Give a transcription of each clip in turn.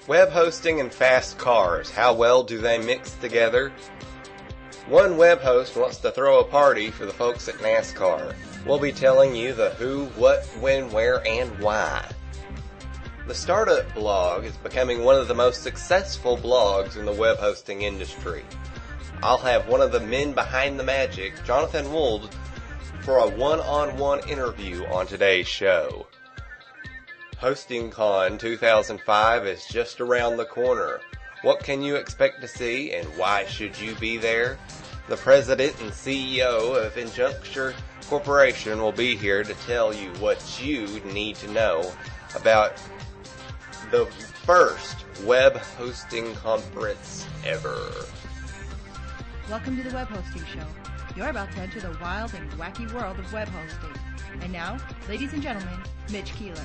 Web hosting and fast cars, how well do they mix together? One web host wants to throw a party for the folks at NASCAR. We'll be telling you the who, what, when, where, and why. The Startup blog is becoming one of the most successful blogs in the web hosting industry. I'll have one of the men behind the magic, Jonathan Wold, for a one-on-one interview on today's show. HostingCon 2005 is just around the corner. What can you expect to see, and why should you be there? The president and CEO of Interjuncture Corporation will be here to tell you what you need to know about the first web hosting conference ever. Welcome to the Web Hosting Show. You're about to enter the wild and wacky world of web hosting. And now, ladies and gentlemen, Mitch Keeler.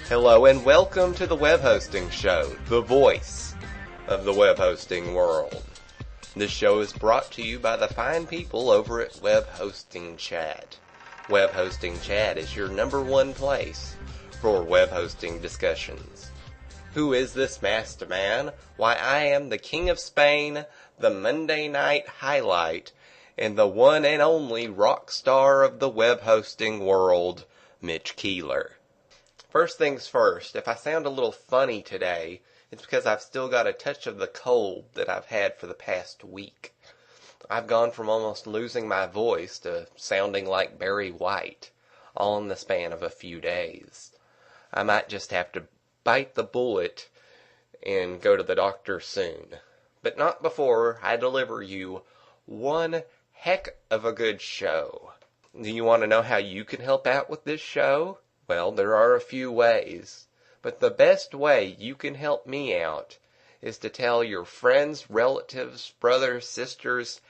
Hello and welcome to the Web Hosting Show, the voice of the web hosting world. This show is brought to you by the fine people over at Web Hosting Chat. Web Hosting Chat is your number one place for web hosting discussions. Who is this master man? Why, I am the King of Spain, the Monday night highlight, and the one and only rock star of the web hosting world, Mitch Keeler. First things first, if I sound a little funny today, it's because I've still got a touch of the cold that I've had for the past week. I've gone from almost losing my voice to sounding like Barry White, all in the span of a few days. I might just have to bite the bullet and go to the doctor soon. But not before I deliver you one heck of a good show. Do you want to know how you can help out with this show? Well, there are a few ways, but the best way you can help me out is to tell your friends, relatives, brothers, sisters,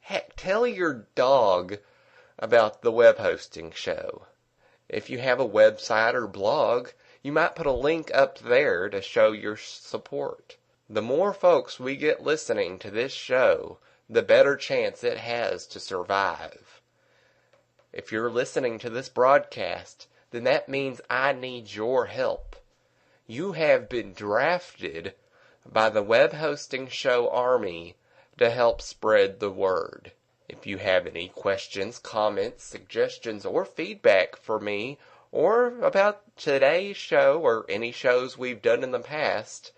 heck, tell your dog about the web hosting show. If you have a website or blog, you might put a link up there to show your support. The more folks we get listening to this show, the better chance it has to survive. If you're listening to this broadcast, then that means I need your help. You have been drafted by the Web Hosting Show Army to help spread the word. If you have any questions, comments, suggestions, or feedback for me, or about today's show or any shows we've done in the past,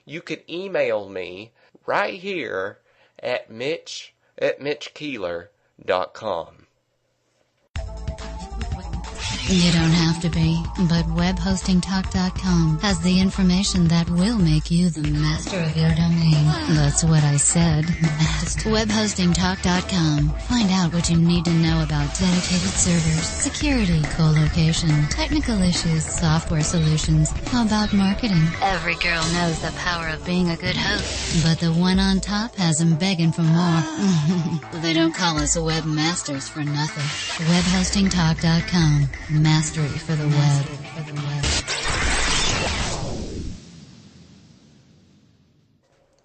you can email me right here at mitch@mitchkeeler.com. You don't have to be, but webhostingtalk.com has the information that will make you the master of your domain. That's what I said. Webhostingtalk.com. Find out what you need to know about dedicated servers, security, co-location, technical issues, software solutions, about marketing. Every girl knows the power of being a good host, but the one on top has them begging for more. They don't call us webmasters for nothing. Webhostingtalk.com. Mastery for the web.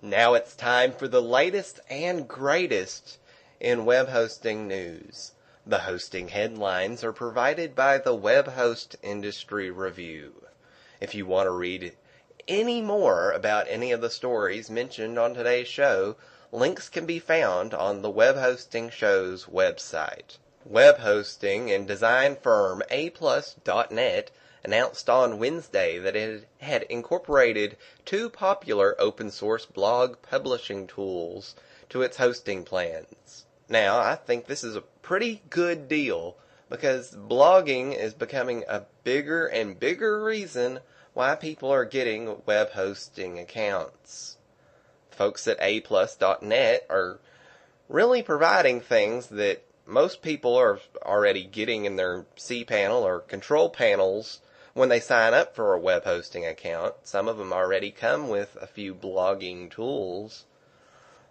Now it's time for the latest and greatest in web hosting news. The hosting headlines are provided by the Web Host Industry Review. If you want to read any more about any of the stories mentioned on today's show, links can be found on the Web Hosting Show's website. Web hosting and design firm A+.net announced on Wednesday that it had incorporated two popular open-source blog publishing tools to its hosting plans. Now, I think this is a pretty good deal because blogging is becoming a bigger and bigger reason why people are getting web hosting accounts. Folks at A+.net are really providing things that most people are already getting in their cPanel or control panels when they sign up for a web hosting account. Some of them already come with a few blogging tools.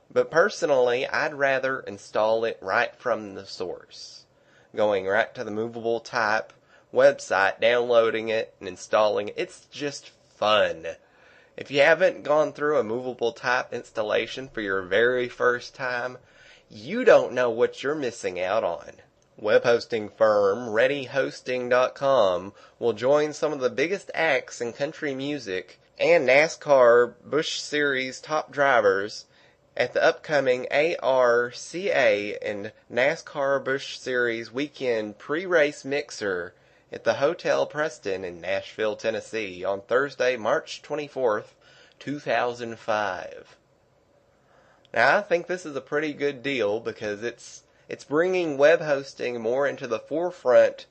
But personally, I'd rather install it right from the source. Going right to the movable type website, downloading it, and installing it. It's just fun. If you haven't gone through a movable type installation for your very first time, you don't know what you're missing out on. Web hosting firm ReadyHosting.com will join some of the biggest acts in country music and NASCAR Busch Series top drivers at the upcoming ARCA and NASCAR Busch Series weekend pre-race mixer at the Hotel Preston in Nashville, Tennessee on Thursday, March 24th, 2005. Now, I think this is a pretty good deal because it's bringing web hosting more into the forefront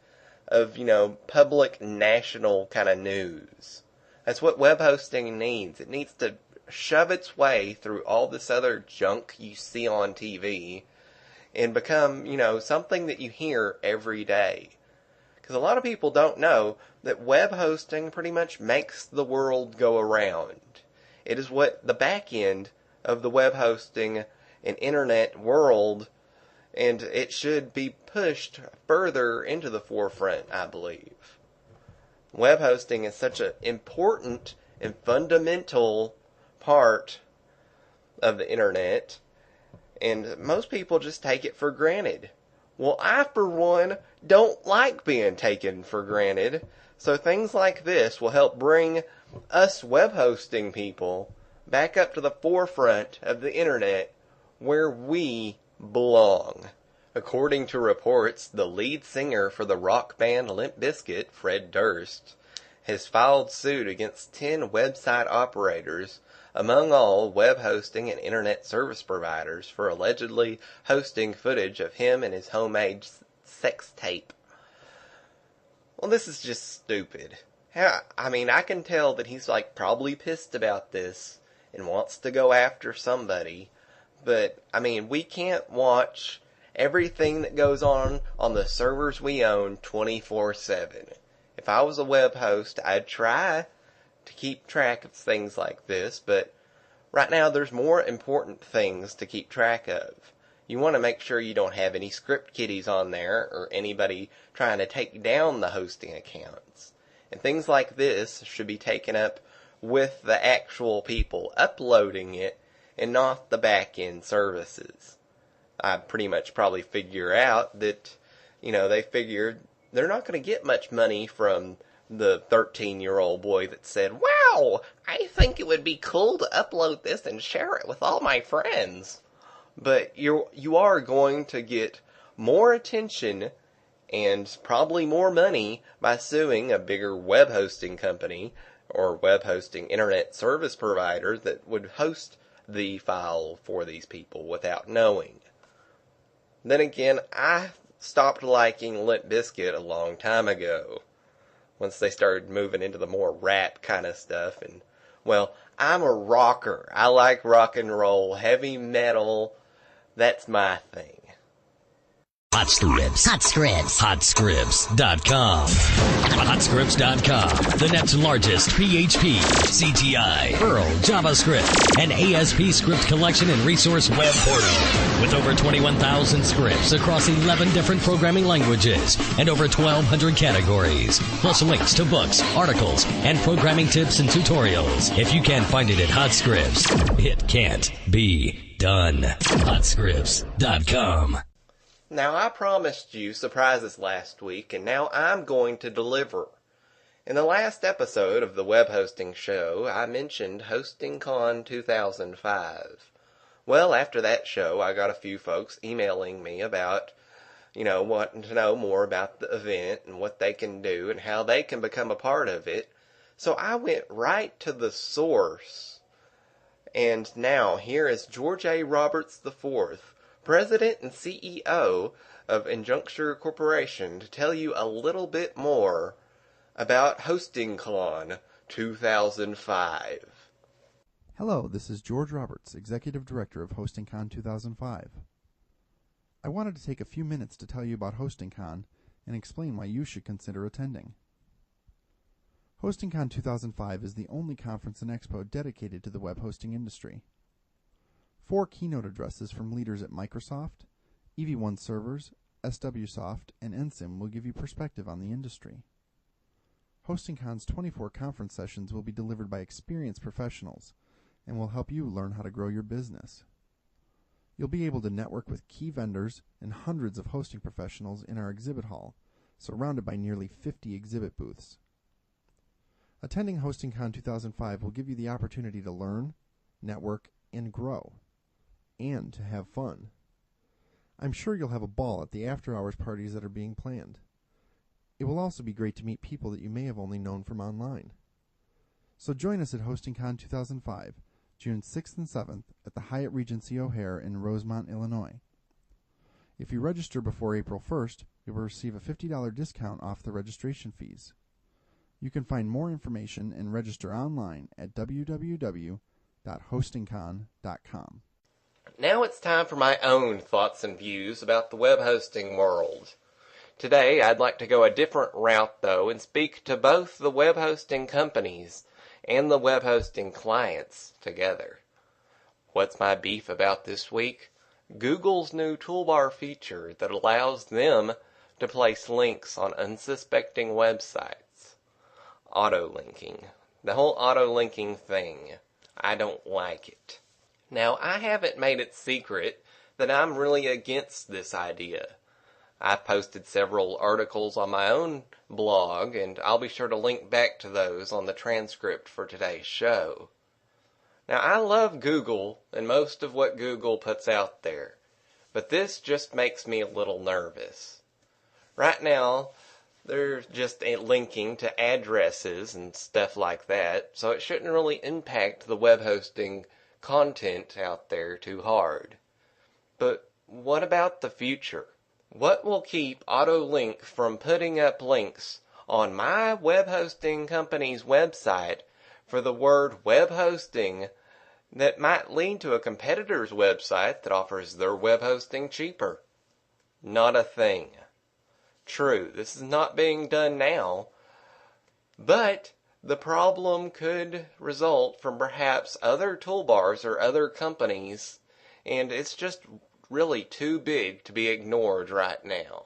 of, public national kind of news. That's what web hosting needs. It needs to shove its way through all this other junk you see on TV and become, something that you hear every day. Because a lot of people don't know that web hosting pretty much makes the world go around. It is what the back end of the web hosting and internet world, and it should be pushed further into the forefront, I believe. Web hosting is such an important and fundamental part of the internet, and most people just take it for granted. Well, I, for one, don't like being taken for granted, so things like this will help bring us web hosting people back up to the forefront of the internet where we belong. According to reports, the lead singer for the rock band Limp Bizkit, Fred Durst, has filed suit against 10 website operators, among all web hosting and internet service providers, for allegedly hosting footage of him and his homemade sex tape. Well, this is just stupid. I can tell that he's probably pissed about this and wants to go after somebody, but we can't watch everything that goes on the servers we own 24/7. If I was a web host, I'd try to keep track of things like this, but right now there's more important things to keep track of. You want to make sure you don't have any script kiddies on there or anybody trying to take down the hosting accounts. And things like this should be taken up with the actual people uploading it and not the back-end services. I pretty much probably figure out that, they figured they're not going to get much money from the 13-year-old boy that said, "Wow, I think it would be cool to upload this and share it with all my friends." But you are going to get more attention and probably more money by suing a bigger web hosting company or web hosting internet service provider that would host the file for these people without knowing. Then again, I stopped liking Limp Bizkit a long time ago, once they started moving into the more rap kind of stuff. And, well, I'm a rocker. I like rock and roll, heavy metal. That's my thing. Hot Scripts. HotScripts.com. HotScripts.com. The net's largest PHP, CGI, Perl, JavaScript, and ASP script collection and resource web portal. With over 21,000 scripts across 11 different programming languages and over 1,200 categories. Plus links to books, articles, and programming tips and tutorials. If you can't find it at HotScripts, it can't be done. HotScripts.com. Now, I promised you surprises last week, and now I'm going to deliver. In the last episode of the Web Hosting Show, I mentioned HostingCon 2005. Well, after that show, I got a few folks emailing me about, wanting to know more about the event and what they can do and how they can become a part of it. So I went right to the source. And now, here is George A. Roberts IV, President and CEO of Interjuncture Corporation, to tell you a little bit more about HostingCon 2005. Hello, this is George Roberts, Executive Director of HostingCon 2005. I wanted to take a few minutes to tell you about HostingCon and explain why you should consider attending. HostingCon 2005 is the only conference and expo dedicated to the web hosting industry. 4 keynote addresses from leaders at Microsoft, EV1 Servers, SWSoft, and NSIM will give you perspective on the industry. HostingCon's 24 conference sessions will be delivered by experienced professionals and will help you learn how to grow your business. You'll be able to network with key vendors and hundreds of hosting professionals in our exhibit hall, surrounded by nearly 50 exhibit booths. Attending HostingCon 2005 will give you the opportunity to learn, network, and grow, and to have fun. I'm sure you'll have a ball at the after-hours parties that are being planned. It will also be great to meet people that you may have only known from online. So join us at HostingCon 2005, June 6th and 7th at the Hyatt Regency O'Hare in Rosemont, Illinois. If you register before April 1st, you will receive a $50 discount off the registration fees. You can find more information and register online at www.hostingcon.com. Now it's time for my own thoughts and views about the web hosting world. Today I'd like to go a different route though and speak to both the web hosting companies and the web hosting clients together. What's my beef about this week? Google's new toolbar feature that allows them to place links on unsuspecting websites. AutoLinking. The whole AutoLinking thing. I don't like it. Now, I haven't made it secret that I'm really against this idea. I've posted several articles on my own blog, and I'll be sure to link back to those on the transcript for today's show. Now, I love Google and most of what Google puts out there, but this just makes me a little nervous. Right now, they're just linking to addresses and stuff like that, so it shouldn't really impact the web hosting content out there too hard. But what about the future? What will keep AutoLink from putting up links on my web hosting company's website for the word web hosting that might lead to a competitor's website that offers their web hosting cheaper? Not a thing. True, this is not being done now, but the problem could result from perhaps other toolbars or other companies, and it's just really too big to be ignored right now.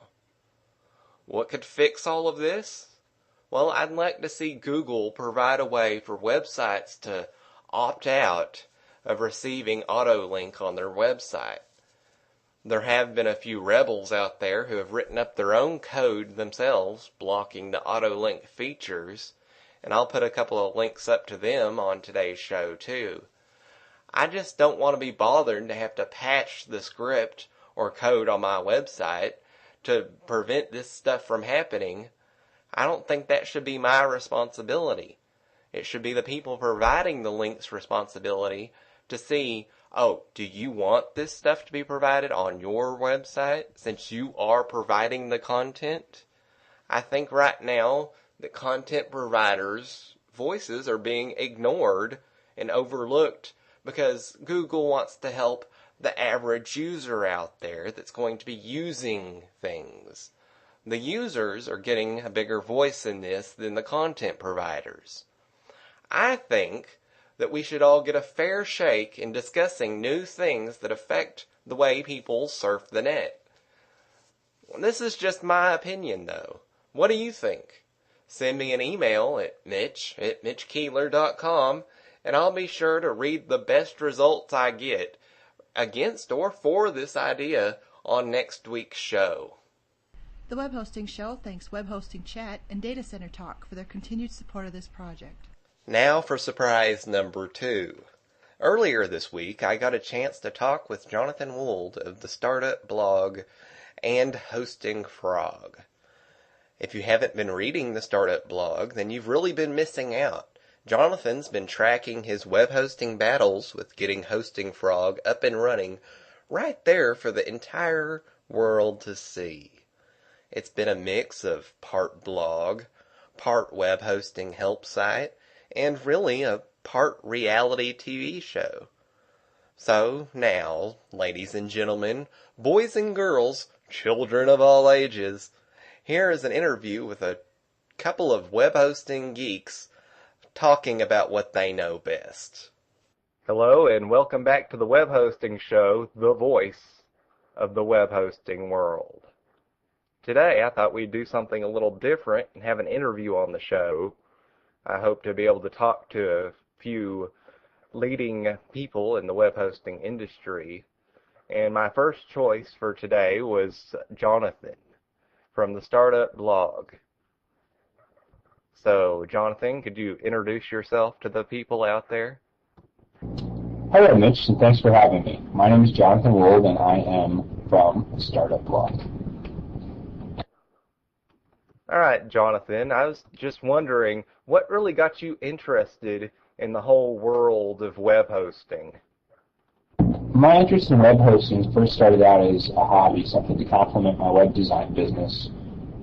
What could fix all of this? Well, I'd like to see Google provide a way for websites to opt out of receiving AutoLink on their website. There have been a few rebels out there who have written up their own code themselves blocking the AutoLink features, and I'll put a couple of links up to them on today's show too. I just don't want to be bothered to have to patch the script or code on my website to prevent this stuff from happening. I don't think that should be my responsibility. It should be the people providing the links' responsibility to see, oh, do you want this stuff to be provided on your website since you are providing the content? I think right now the content providers' voices are being ignored and overlooked because Google wants to help the average user out there that's going to be using things. The users are getting a bigger voice in this than the content providers. I think that we should all get a fair shake in discussing new things that affect the way people surf the net. This is just my opinion, though. What do you think? Send me an email at mitch@mitchkeeler.com, and I'll be sure to read the best results I get against or for this idea on next week's show. The Web Hosting Show thanks Web Hosting Chat and Data Center Talk for their continued support of this project. Now for surprise number 2. Earlier this week, I got a chance to talk with Jonathan Wold of the startup blog and Hosting Frog. If you haven't been reading the startup blog, then you've really been missing out. Jonathan's been tracking his web hosting battles with getting Hosting Frog up and running right there for the entire world to see. It's been a mix of part blog, part web hosting help site, and really a part reality TV show. So now, ladies and gentlemen, boys and girls, children of all ages, here is an interview with a couple of web hosting geeks talking about what they know best. Hello, and welcome back to the Web Hosting Show, the voice of the web hosting world. Today, I thought we'd do something a little different and have an interview on the show. I hope to be able to talk to a few leading people in the web hosting industry And my first choice for today was Jonathan from the Startup Blog. So, Jonathan, could you introduce yourself to the people out there? Hello, Mitch, and thanks for having me. My name is Jonathan Wold, and I am from the Startup Blog. All right, Jonathan, I was just wondering, what really got you interested in the whole world of web hosting? My interest in web hosting first started out as a hobby, something to complement my web design business.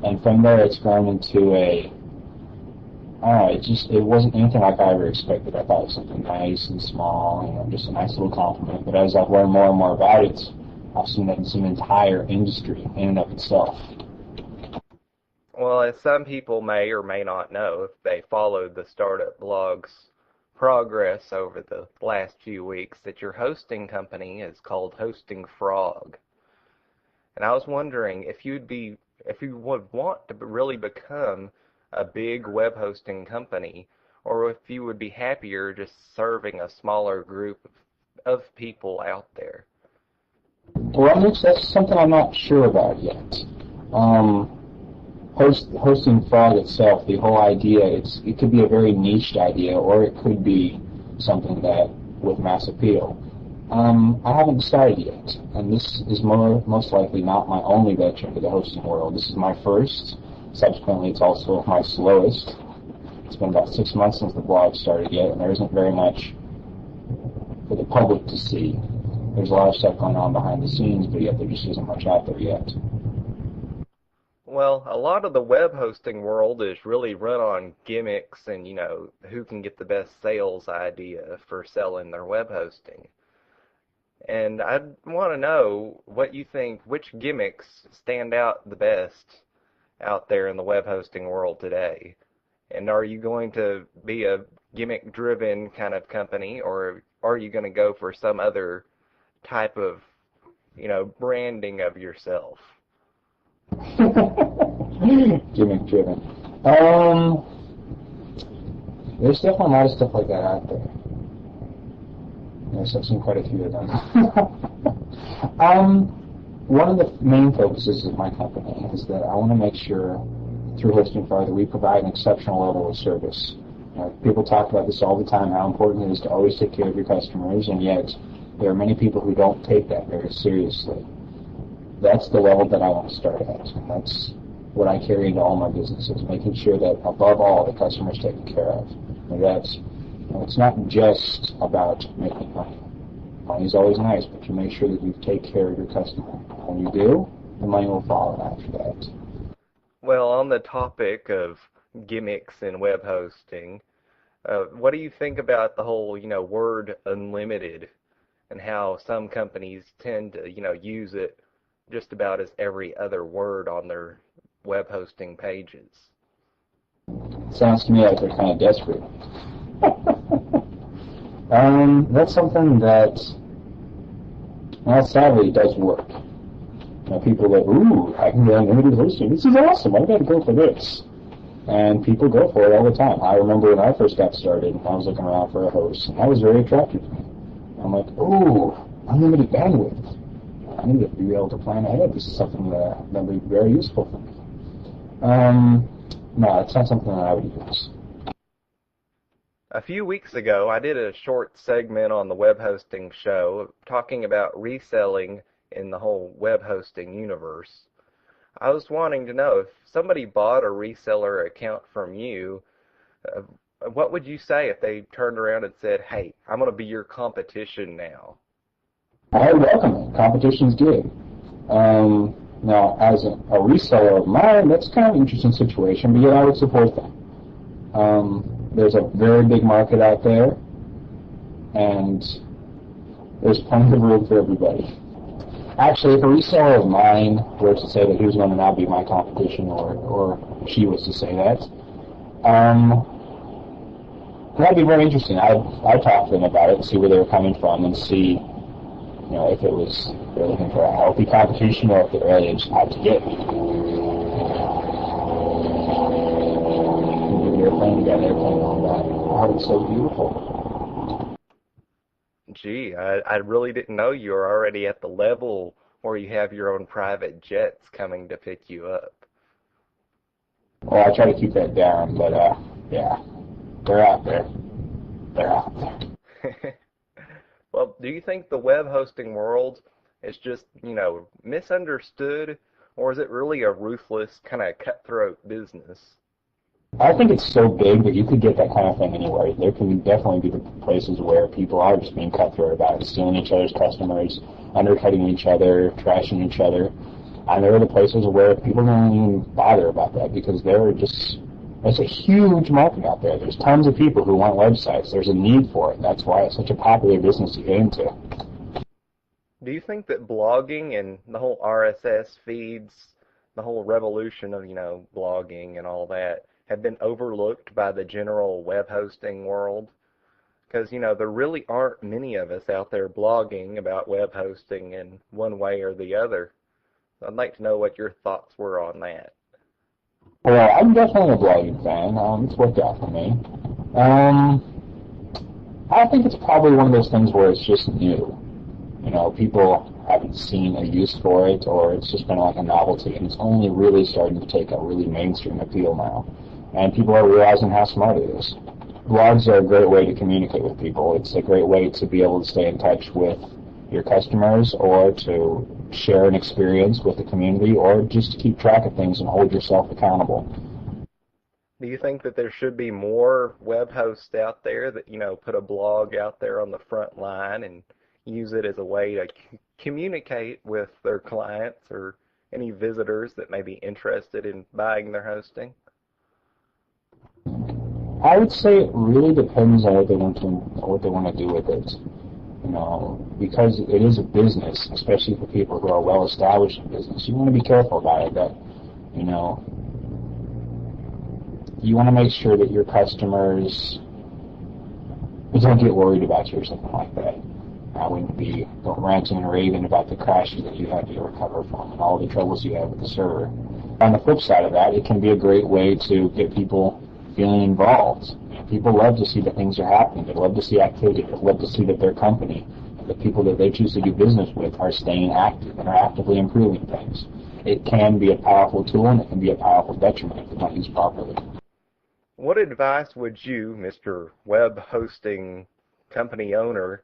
And from there, it's grown into it wasn't anything like I ever expected. I thought it was something nice and small, just a nice little compliment. But as I've learned more and more about it, I've seen that it's an entire industry in and of itself. Well, as some people may or may not know, if they followed the Startup Blog's progress over the last few weeks, that your hosting company is called Hosting Frog. And I was wondering if you would want to really become a big web hosting company, or if you would be happier just serving a smaller group of people out there. Well, Mitch, that's something I'm not sure about yet. Hosting Frog itself, the whole idea, it could be a very niched idea, or it could be something that with mass appeal. I haven't decided yet, and this is most likely not my only venture into the hosting world. This is my first. Subsequently, it's also my slowest. It's been about 6 months since the blog started yet, and there isn't very much for the public to see. There's a lot of stuff going on behind the scenes, but yet there just isn't much out there yet. Well, a lot of the web hosting world is really run on gimmicks and, who can get the best sales idea for selling their web hosting. And I'd want to know what you think, which gimmicks stand out the best out there in the web hosting world today. And are you going to be a gimmick-driven kind of company, or are you going to go for some other type of, branding of yourself? Gimmick-driven. There's definitely a lot of stuff like that out there. Yes, I've seen quite a few of them. One of the main focuses of my company is that I want to make sure, through Hosting Frog, that we provide an exceptional level of service. People talk about this all the time, how important it is to always take care of your customers, and yet there are many people who don't take that very seriously. That's the level that I want to start at. That's what I carry into all my businesses, making sure that, above all, the customer is taken care of. And that's, it's not just about making money. Money is always nice, but you make sure that you take care of your customer. When you do, the money will follow after that. Well, on the topic of gimmicks in web hosting, what do you think about the whole, word unlimited, and how some companies tend to, use it just about as every other word on their web hosting pages? Sounds to me like they're kind of desperate. That's something that, sadly, does work. People are like, ooh, I can get unlimited hosting. This is awesome. I've got to go for this. And people go for it all the time. I remember when I first got started, I was looking around for a host, and that was very attractive to me. I'm like, ooh, unlimited bandwidth. I need to be able to plan ahead. This is something that will be very useful for me. No, it's not something that I would use. A few weeks ago, I did a short segment on the web hosting show talking about reselling in the whole web hosting universe. I was wanting to know, if somebody bought a reseller account from you, what would you say if they turned around and said, hey, I'm going to be your competition now? I welcome it. Competition's good. Now, as a reseller of mine, that's kind of an interesting situation, but yeah, I would support them. There's a very big market out there, and there's plenty of room for everybody. Actually, if a reseller of mine were to say that he was going to now be my competition, or she was to say that, that'd be very interesting. I'd talk to them about it and see where they were coming from and see, if it was they're looking for a healthy competition or if they're really just out to get me. Maybe they're playing together, playing on that. Oh, it's so beautiful. gee, I really didn't know you were already at the level where you have your own private jets coming to pick you up. Well, I try to keep that down, but, yeah, they're out there. They're out there. Well, do you think the web hosting world is just, misunderstood, or is it really a ruthless, kind of cutthroat business? I think it's so big that you could get that kind of thing anywhere. There can definitely be the places where people are just being cutthroat about it, stealing each other's customers, undercutting each other, trashing each other. And there are the places where people don't even bother about that because it's a huge market out there. There's tons of people who want websites. There's a need for it. That's why it's such a popular business to get into. Do you think that blogging and the whole RSS feeds, the whole revolution of, blogging and all that, have been overlooked by the general web hosting world? Because, there really aren't many of us out there blogging about web hosting in one way or the other. So I'd like to know what your thoughts were on that. Well, I'm definitely a blogging fan. It's worked out for me. I think it's probably one of those things where it's just new. People haven't seen a use for it, or it's just been like a novelty, and it's only really starting to take a really mainstream appeal now. And people are realizing how smart it is. Blogs are a great way to communicate with people. It's a great way to be able to stay in touch with your customers or to share an experience with the community or just to keep track of things and hold yourself accountable. Do you think that there should be more web hosts out there that, put a blog out there on the front line and use it as a way to communicate with their clients or any visitors that may be interested in buying their hosting? I would say it really depends on what they want to do with it. Because it is a business, especially for people who are well established in business. You want to be careful about it. That you want to make sure that your customers don't get worried about you or something like that. I wouldn't be ranting and raving about the crashes that you have to recover from and all the troubles you have with the server. On the flip side of that, it can be a great way to get people feeling involved. People love to see that things are happening. They love to see activity. They love to see that their company, the people that they choose to do business with, are staying active and are actively improving things. It can be a powerful tool, and it can be a powerful detriment if it's not used properly. What advice would you, Mr. Web Hosting Company owner,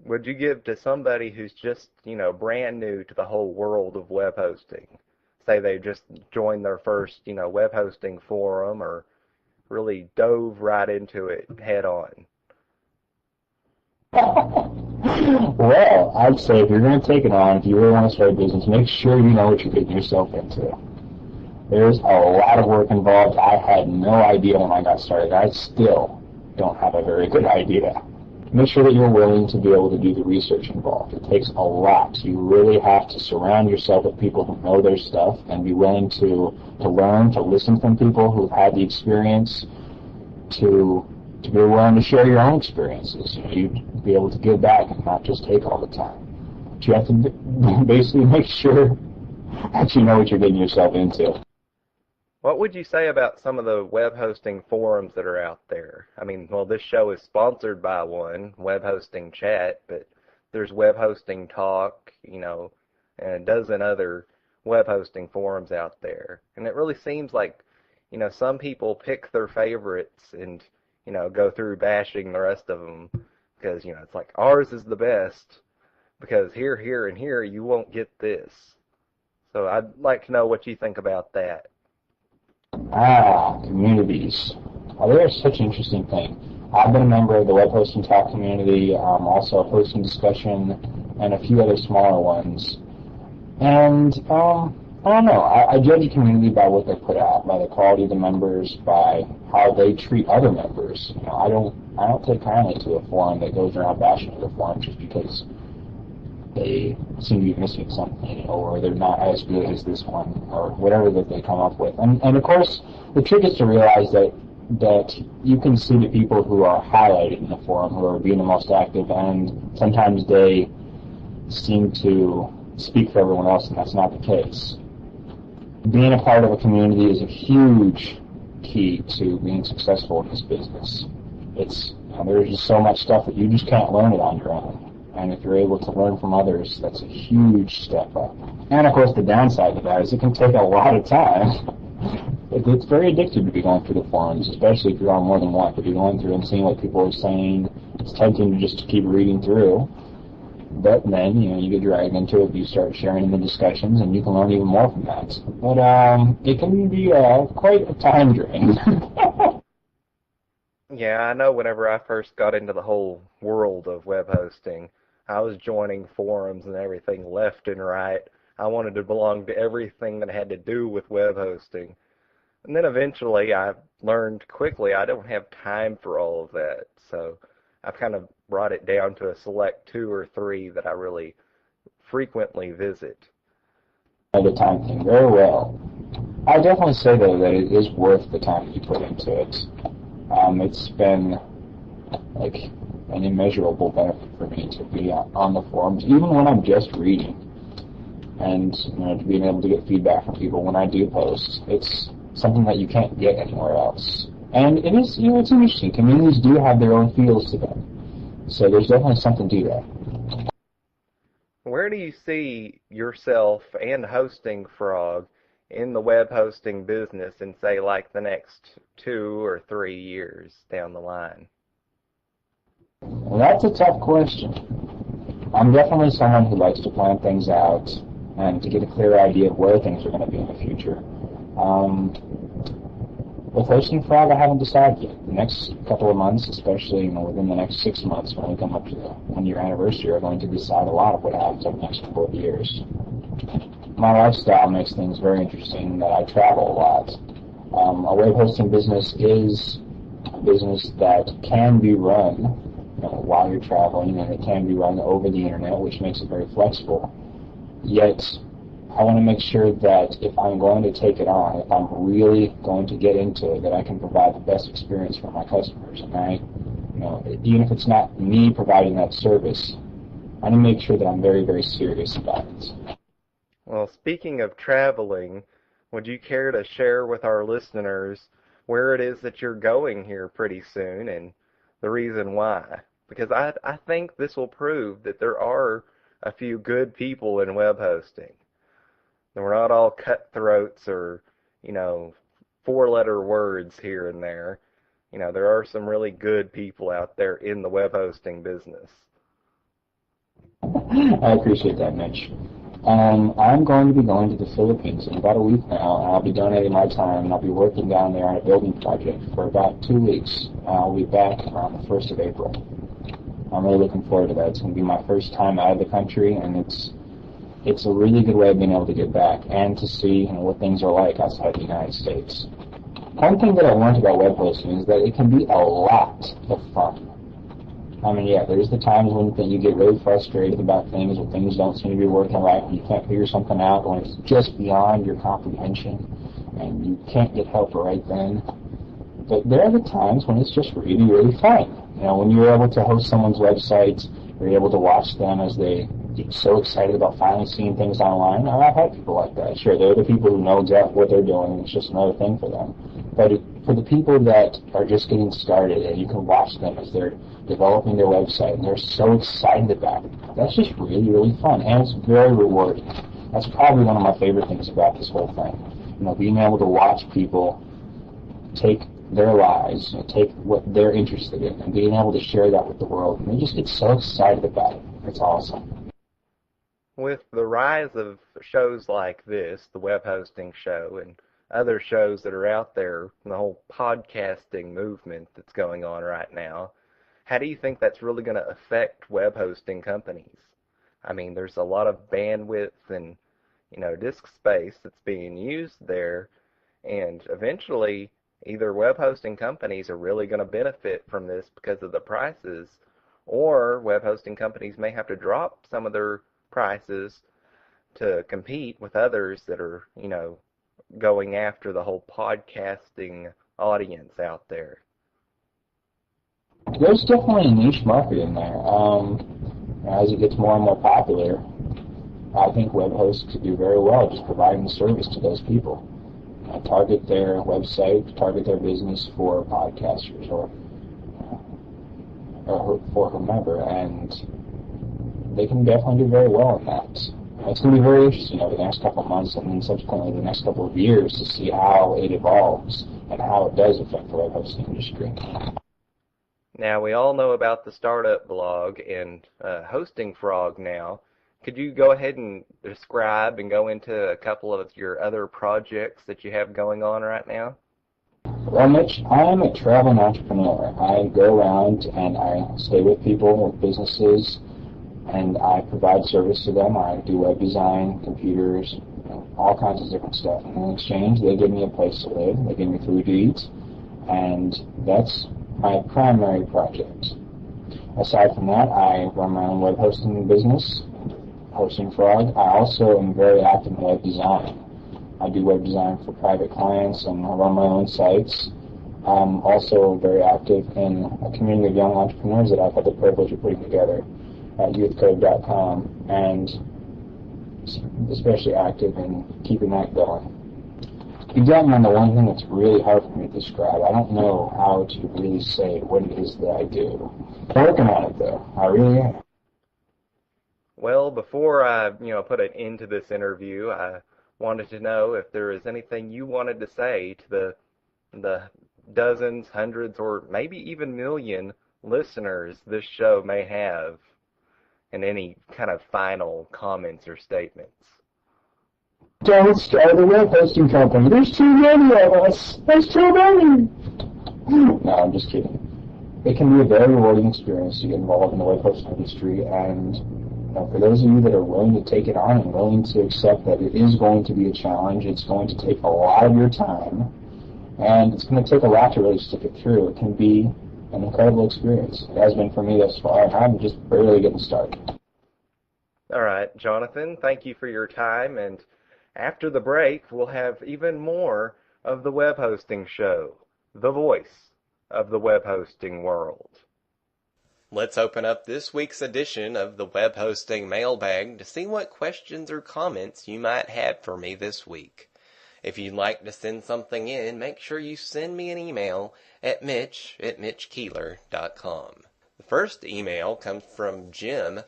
would you give to somebody who's just, brand new to the whole world of web hosting? Say they just joined their first, web hosting forum or really dove right into it head on. Well, I'd say if you're going to take it on, if you really want to start a business, make sure you know what you're getting yourself into. There's a lot of work involved. I had no idea when I got started. I still don't have a very good idea. Make sure that you're willing to be able to do the research involved. It takes a lot. You really have to surround yourself with people who know their stuff and be willing to learn, to listen from people who've had the experience, to be willing to share your own experiences. You'd be able to give back and not just take all the time. But you have to basically make sure that you know what you're getting yourself into. What would you say about some of the web hosting forums that are out there? I mean, well, this show is sponsored by one, Web Hosting Chat, but there's Web Hosting Talk, and a dozen other web hosting forums out there. And it really seems like, some people pick their favorites and, go through bashing the rest of them because, it's like ours is the best because here, and here you won't get this. So I'd like to know what you think about that. Communities. Well, they're such an interesting thing. I've been a member of the Web Hosting Talk community, also a hosting discussion, and a few other smaller ones. And I don't know. I judge a community by what they put out, by the quality of the members, by how they treat other members. I don't take kindly to a forum that goes around bashing other forums just because they seem to be missing something, or they're not as good as this one, or whatever that they come up with. And of course, the trick is to realize that you can see the people who are highlighted in the forum, who are being the most active, and sometimes they seem to speak for everyone else, and that's not the case. Being a part of a community is a huge key to being successful in this business. There's just so much stuff that you just can't learn it on your own. And if you're able to learn from others, that's a huge step up. And of course, the downside of that is it can take a lot of time. It's very addictive to be going through the forums, especially if you're on more than one. If you're going through and seeing what people are saying, it's tempting to just keep reading through. But then, you get dragged into it, you start sharing in the discussions, and you can learn even more from that. But it can be quite a time drain. Yeah, I know whenever I first got into the whole world of web hosting, I was joining forums and everything left and right. I wanted to belong to everything that had to do with web hosting. And then eventually I learned quickly I don't have time for all of that. So I've kind of brought it down to a select 2 or 3 that I really frequently visit. The time thing very well. I definitely say, though, that it is worth the time that you put into it. It's been like an immeasurable benefit for me to be on the forums, even when I'm just reading. And to being able to get feedback from people when I do post, it's something that you can't get anywhere else. And it is, it's interesting. Communities do have their own feels to them. So there's definitely something to that. Where do you see yourself and Hosting Frog in the web hosting business in, say, like the next 2 or 3 years down the line? Well, that's a tough question. I'm definitely someone who likes to plan things out and to get a clear idea of where things are going to be in the future. With Hosting Frog, I haven't decided yet. The next couple of months, especially within the next 6 months when we come up to the 1-year anniversary, are going to decide a lot of what happens over the next couple of years. My lifestyle makes things very interesting, that I travel a lot. A web hosting business is a business that can be run while you're traveling, and it can be run over the internet, which makes it very flexible. Yet, I want to make sure that if I'm going to take it on, if I'm really going to get into it, that I can provide the best experience for my customers. And even if it's not me providing that service, I want to make sure that I'm very, very serious about it. Well, speaking of traveling, would you care to share with our listeners where it is that you're going here pretty soon and the reason why? Because I think this will prove that there are a few good people in web hosting. And we're not all cutthroats or, 4-letter words here and there. There are some really good people out there in the web hosting business. I appreciate that, Mitch. I'm going to be going to the Philippines in about a week now, and I'll be donating my time, and I'll be working down there on a building project for about 2 weeks. I'll be back around the 1st of April. I'm really looking forward to that. It's going to be my first time out of the country, and it's a really good way of being able to get back and to see what things are like outside the United States. One thing that I learned about web hosting is that it can be a lot of fun. There's the times when you get really frustrated about things, when things don't seem to be working right, when you can't figure something out, when it's just beyond your comprehension, and you can't get help right then. But there are the times when it's just really, really fun. When you're able to host someone's website, you're able to watch them as they get so excited about finally seeing things online. I've had people like that. Sure, they're the people who know exactly what they're doing, and it's just another thing for them. But for the people that are just getting started, and you can watch them as they're developing their website, and they're so excited about it, that's just really, really fun, and it's very rewarding. That's probably one of my favorite things about this whole thing. Being able to watch people take their lives, take what they're interested in, and being able to share that with the world, and they just get so excited about it. It's awesome. With the rise of shows like this, the web hosting show, and other shows that are out there, and the whole podcasting movement that's going on right now, how do you think that's really going to affect web hosting companies? There's a lot of bandwidth and, disk space that's being used there, and eventually either web hosting companies are really going to benefit from this because of the prices, or web hosting companies may have to drop some of their prices to compete with others that are, going after the whole podcasting audience out there. There's definitely a niche market in there. As it gets more and more popular, I think web hosts could do very well just providing service to those people. Target their website, target their business for podcasters or for whomever, and they can definitely do very well in that. It's going to be very interesting over the next couple of months and then subsequently the next couple of years to see how it evolves and how it does affect the web hosting industry. Now, we all know about the startup blog and Hosting Frog now. Could you go ahead and describe and go into a couple of your other projects that you have going on right now? Well, Mitch, I'm a traveling entrepreneur. I go around and I stay with people, with businesses, and I provide service to them. I do web design, computers, all kinds of different stuff. And in exchange, they give me a place to live. They give me food to eat, and that's my primary project. Aside from that, I run my own web hosting business, Hosting Frog. I also am very active in web design. I do web design for private clients and I run my own sites. I'm also very active in a community of young entrepreneurs that I've had the privilege of putting together at youthcode.com, and especially active in keeping that going. You got me on the one thing that's really hard for me to describe. I don't know how to really say what it is that I do. I'm working on it, though. I really am. Well, before I, put an end to this interview, I wanted to know if there is anything you wanted to say to the dozens, hundreds, or maybe even million listeners this show may have, and any kind of final comments or statements. Don't start a web hosting company. There's too many of us. There's too many. No, I'm just kidding. It can be a very rewarding experience to get involved in the web hosting industry, and for those of you that are willing to take it on and willing to accept that it is going to be a challenge, it's going to take a lot of your time, and it's going to take a lot to really stick it through. It can be an incredible experience. It has been for me thus far, and I'm just barely getting started. All right, Jonathan, thank you for your time, and after the break, we'll have even more of the Web Hosting Show, the voice of the web hosting world. Let's open up this week's edition of the Web Hosting Mailbag to see what questions or comments you might have for me this week. If you'd like to send something in, make sure you send me an email at mitch@mitchkeeler.com. The first email comes from Jim,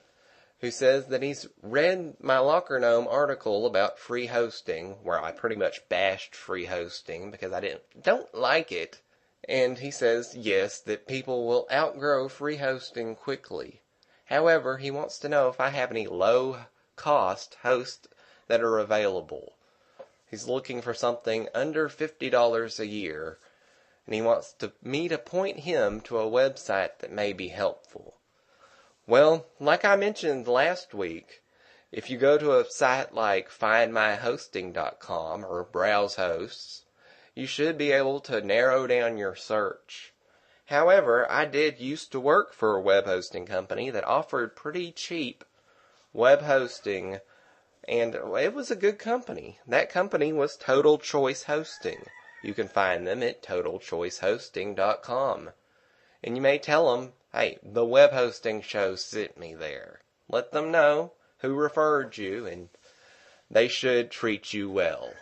who says that he's read my Locker Gnome article about free hosting, where I pretty much bashed free hosting because I don't like it. And he says, yes, that people will outgrow free hosting quickly. However, he wants to know if I have any low-cost hosts that are available. He's looking for something under $50 a year, and he wants me to point him to a website that may be helpful. Well, like I mentioned last week, if you go to a site like findmyhosting.com or Browse Hosts, you should be able to narrow down your search. However, I did used to work for a web hosting company that offered pretty cheap web hosting, and it was a good company. That company was Total Choice Hosting. You can find them at totalchoicehosting.com. And you may tell them, hey, the Web Hosting Show sent me there. Let them know who referred you, and they should treat you well.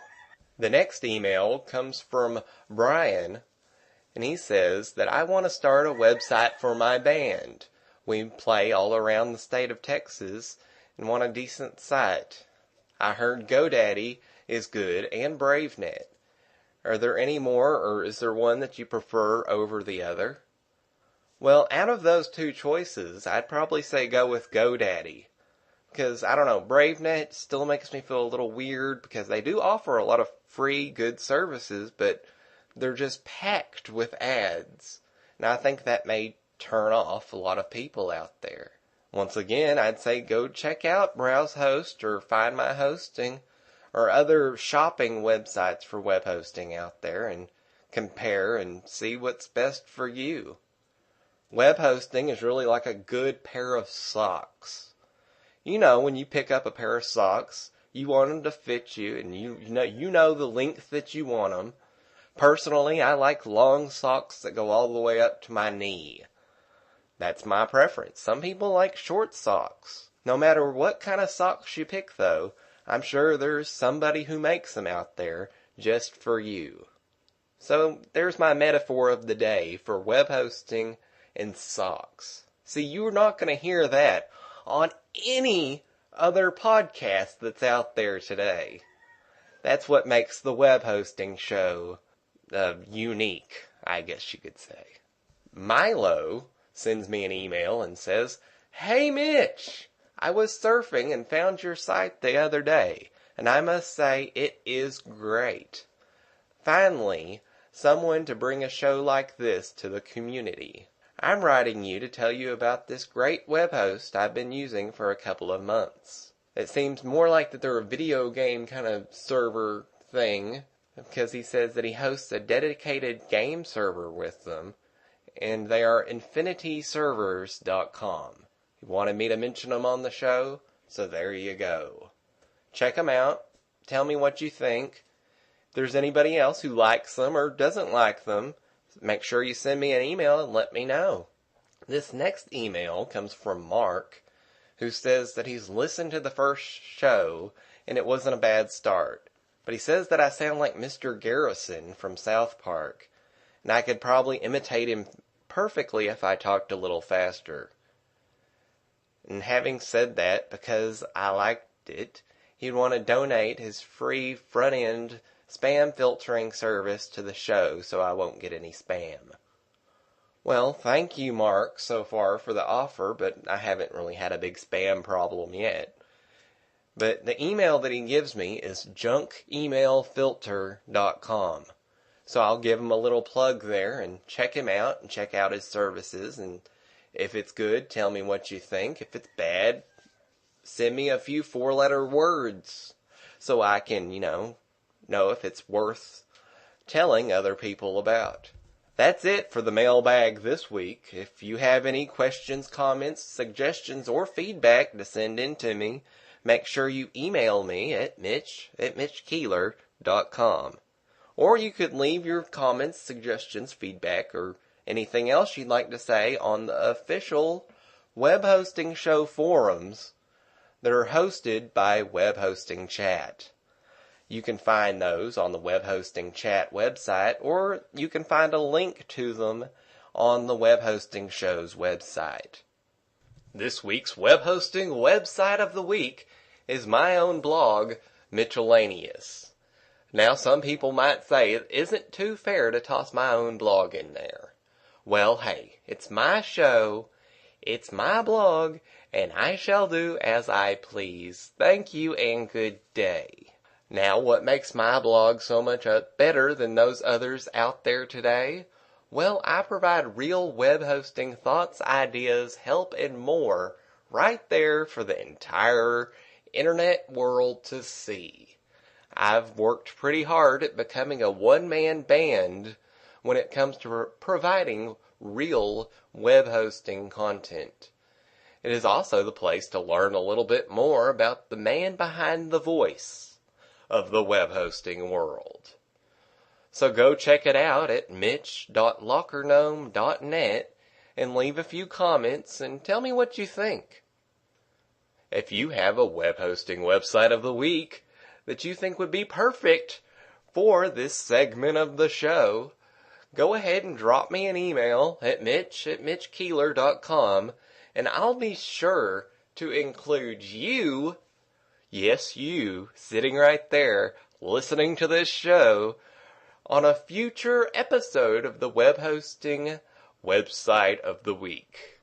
The next email comes from Brian, and he says that I want to start a website for my band. We play all around the state of Texas and want a decent site. I heard GoDaddy is good and BraveNet. Are there any more, or is there one that you prefer over the other? Well, out of those two choices, I'd probably say go with GoDaddy. Because, I don't know, BraveNet still makes me feel a little weird because they do offer a lot of free, good services, but they're just packed with ads. And I think that may turn off a lot of people out there. Once again, I'd say go check out Browse Host or Find My Hosting or other shopping websites for web hosting out there and compare and see what's best for you. Web hosting is really like a good pair of socks. You know, when you pick up a pair of socks, you want them to fit you, and you know the length that you want them. Personally, I like long socks that go all the way up to my knee. That's my preference. Some people like short socks. No matter what kind of socks you pick, though, I'm sure there's somebody who makes them out there just for you. So there's my metaphor of the day for web hosting and socks. See, you're not going to hear that on any other podcast that's out there today. That's what makes the web hosting show unique, I guess you could say. Milo sends me an email and says, "Hey Mitch, I was surfing and found your site the other day, and I must say it is great. Finally, someone to bring a show like this to the community. I'm writing you to tell you about this great web host I've been using for a couple of months. It seems more like that they're a video game kind of server thing, because he says that he hosts a dedicated game server with them, and they are infinityservers.com. He wanted me to mention them on the show, so there you go. Check them out. Tell me what you think. If there's anybody else who likes them or doesn't like them, make sure you send me an email and let me know." This next email comes from Mark, who says that he's listened to the first show and it wasn't a bad start. But he says that I sound like Mr. Garrison from South Park, and I could probably imitate him perfectly if I talked a little faster. And having said that, because I liked it, he'd want to donate his free front-end spam filtering service to the show so I won't get any spam. Well, thank you, Mark, so far for the offer, but I haven't really had a big spam problem yet. But the email that he gives me is junkemailfilter.com. So I'll give him a little plug there and check him out and check out his services. And if it's good, tell me what you think. If it's bad, send me a few 4-letter words so I can, know if it's worth telling other people about. That's it for the mailbag this week. If you have any questions, comments, suggestions, or feedback to send in to me, make sure you email me at mitch@mitchkeeler.com. Or you could leave your comments, suggestions, feedback, or anything else you'd like to say on the official web hosting show forums that are hosted by Web Hosting Chat. You can find those on the Web Hosting Chat website, or you can find a link to them on the Web Hosting Show's website. This week's web hosting website of the week is my own blog, Mitchellaneous. Now, some people might say it isn't too fair to toss my own blog in there. Well, hey, it's my show, it's my blog, and I shall do as I please. Thank you and good day. Now, what makes my blog so much better than those others out there today? Well, I provide real web hosting thoughts, ideas, help, and more right there for the entire internet world to see. I've worked pretty hard at becoming a one-man band when it comes to providing real web hosting content. It is also the place to learn a little bit more about the man behind the voice of the web hosting world. So go check it out at mitch.lockergnome.net and leave a few comments and tell me what you think. If you have a web hosting website of the week that you think would be perfect for this segment of the show, go ahead and drop me an email at mitch@mitchkeeler.com, and I'll be sure to include you, yes you, sitting right there listening to this show, on a future episode of the Web Hosting Website of the Week.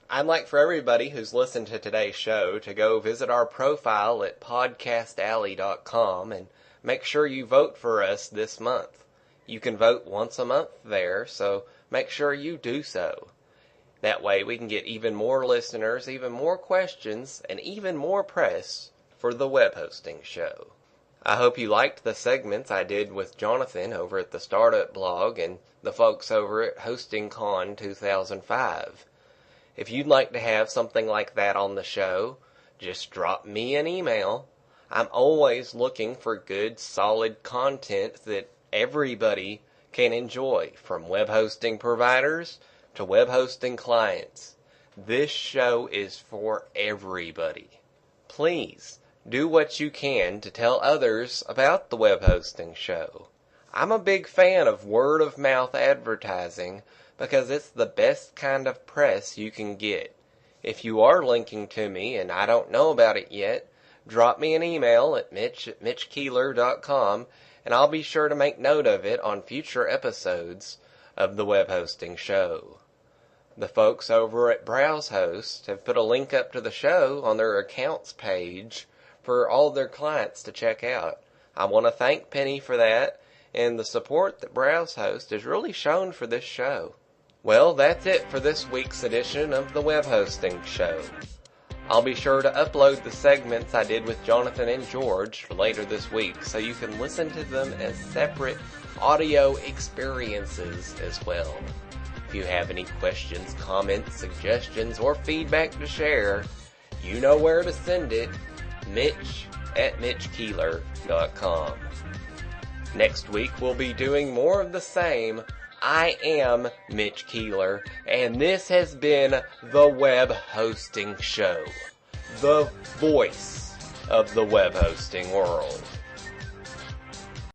I'd like for everybody who's listened to today's show to go visit our profile at podcastalley.com and make sure you vote for us this month. You can vote once a month there, so make sure you do so. That way we can get even more listeners, even more questions, and even more press for the web hosting show. I hope you liked the segments I did with Jonathan over at the Startup blog and the folks over at HostingCon 2005. If you'd like to have something like that on the show, just drop me an email. I'm always looking for good, solid content that everybody can enjoy, from web hosting providers to web hosting clients. This show is for everybody. Please do what you can to tell others about the web hosting show. I'm a big fan of word-of-mouth advertising because it's the best kind of press you can get. If you are linking to me and I don't know about it yet, drop me an email at mitch@mitchkeeler.com, and I'll be sure to make note of it on future episodes of the Web Hosting Show. The folks over at BrowseHost have put a link up to the show on their accounts page for all their clients to check out. I want to thank Penny for that and the support that BrowseHost has really shown for this show. Well, that's it for this week's edition of the Web Hosting Show. I'll be sure to upload the segments I did with Jonathan and George later this week so you can listen to them as separate audio experiences as well. If you have any questions, comments, suggestions, or feedback to share, you know where to send it. Mitch@mitchkeeler.com. Next week we'll be doing more of the same. I am Mitch Keeler, and this has been the Web Hosting Show, the voice of the web hosting world.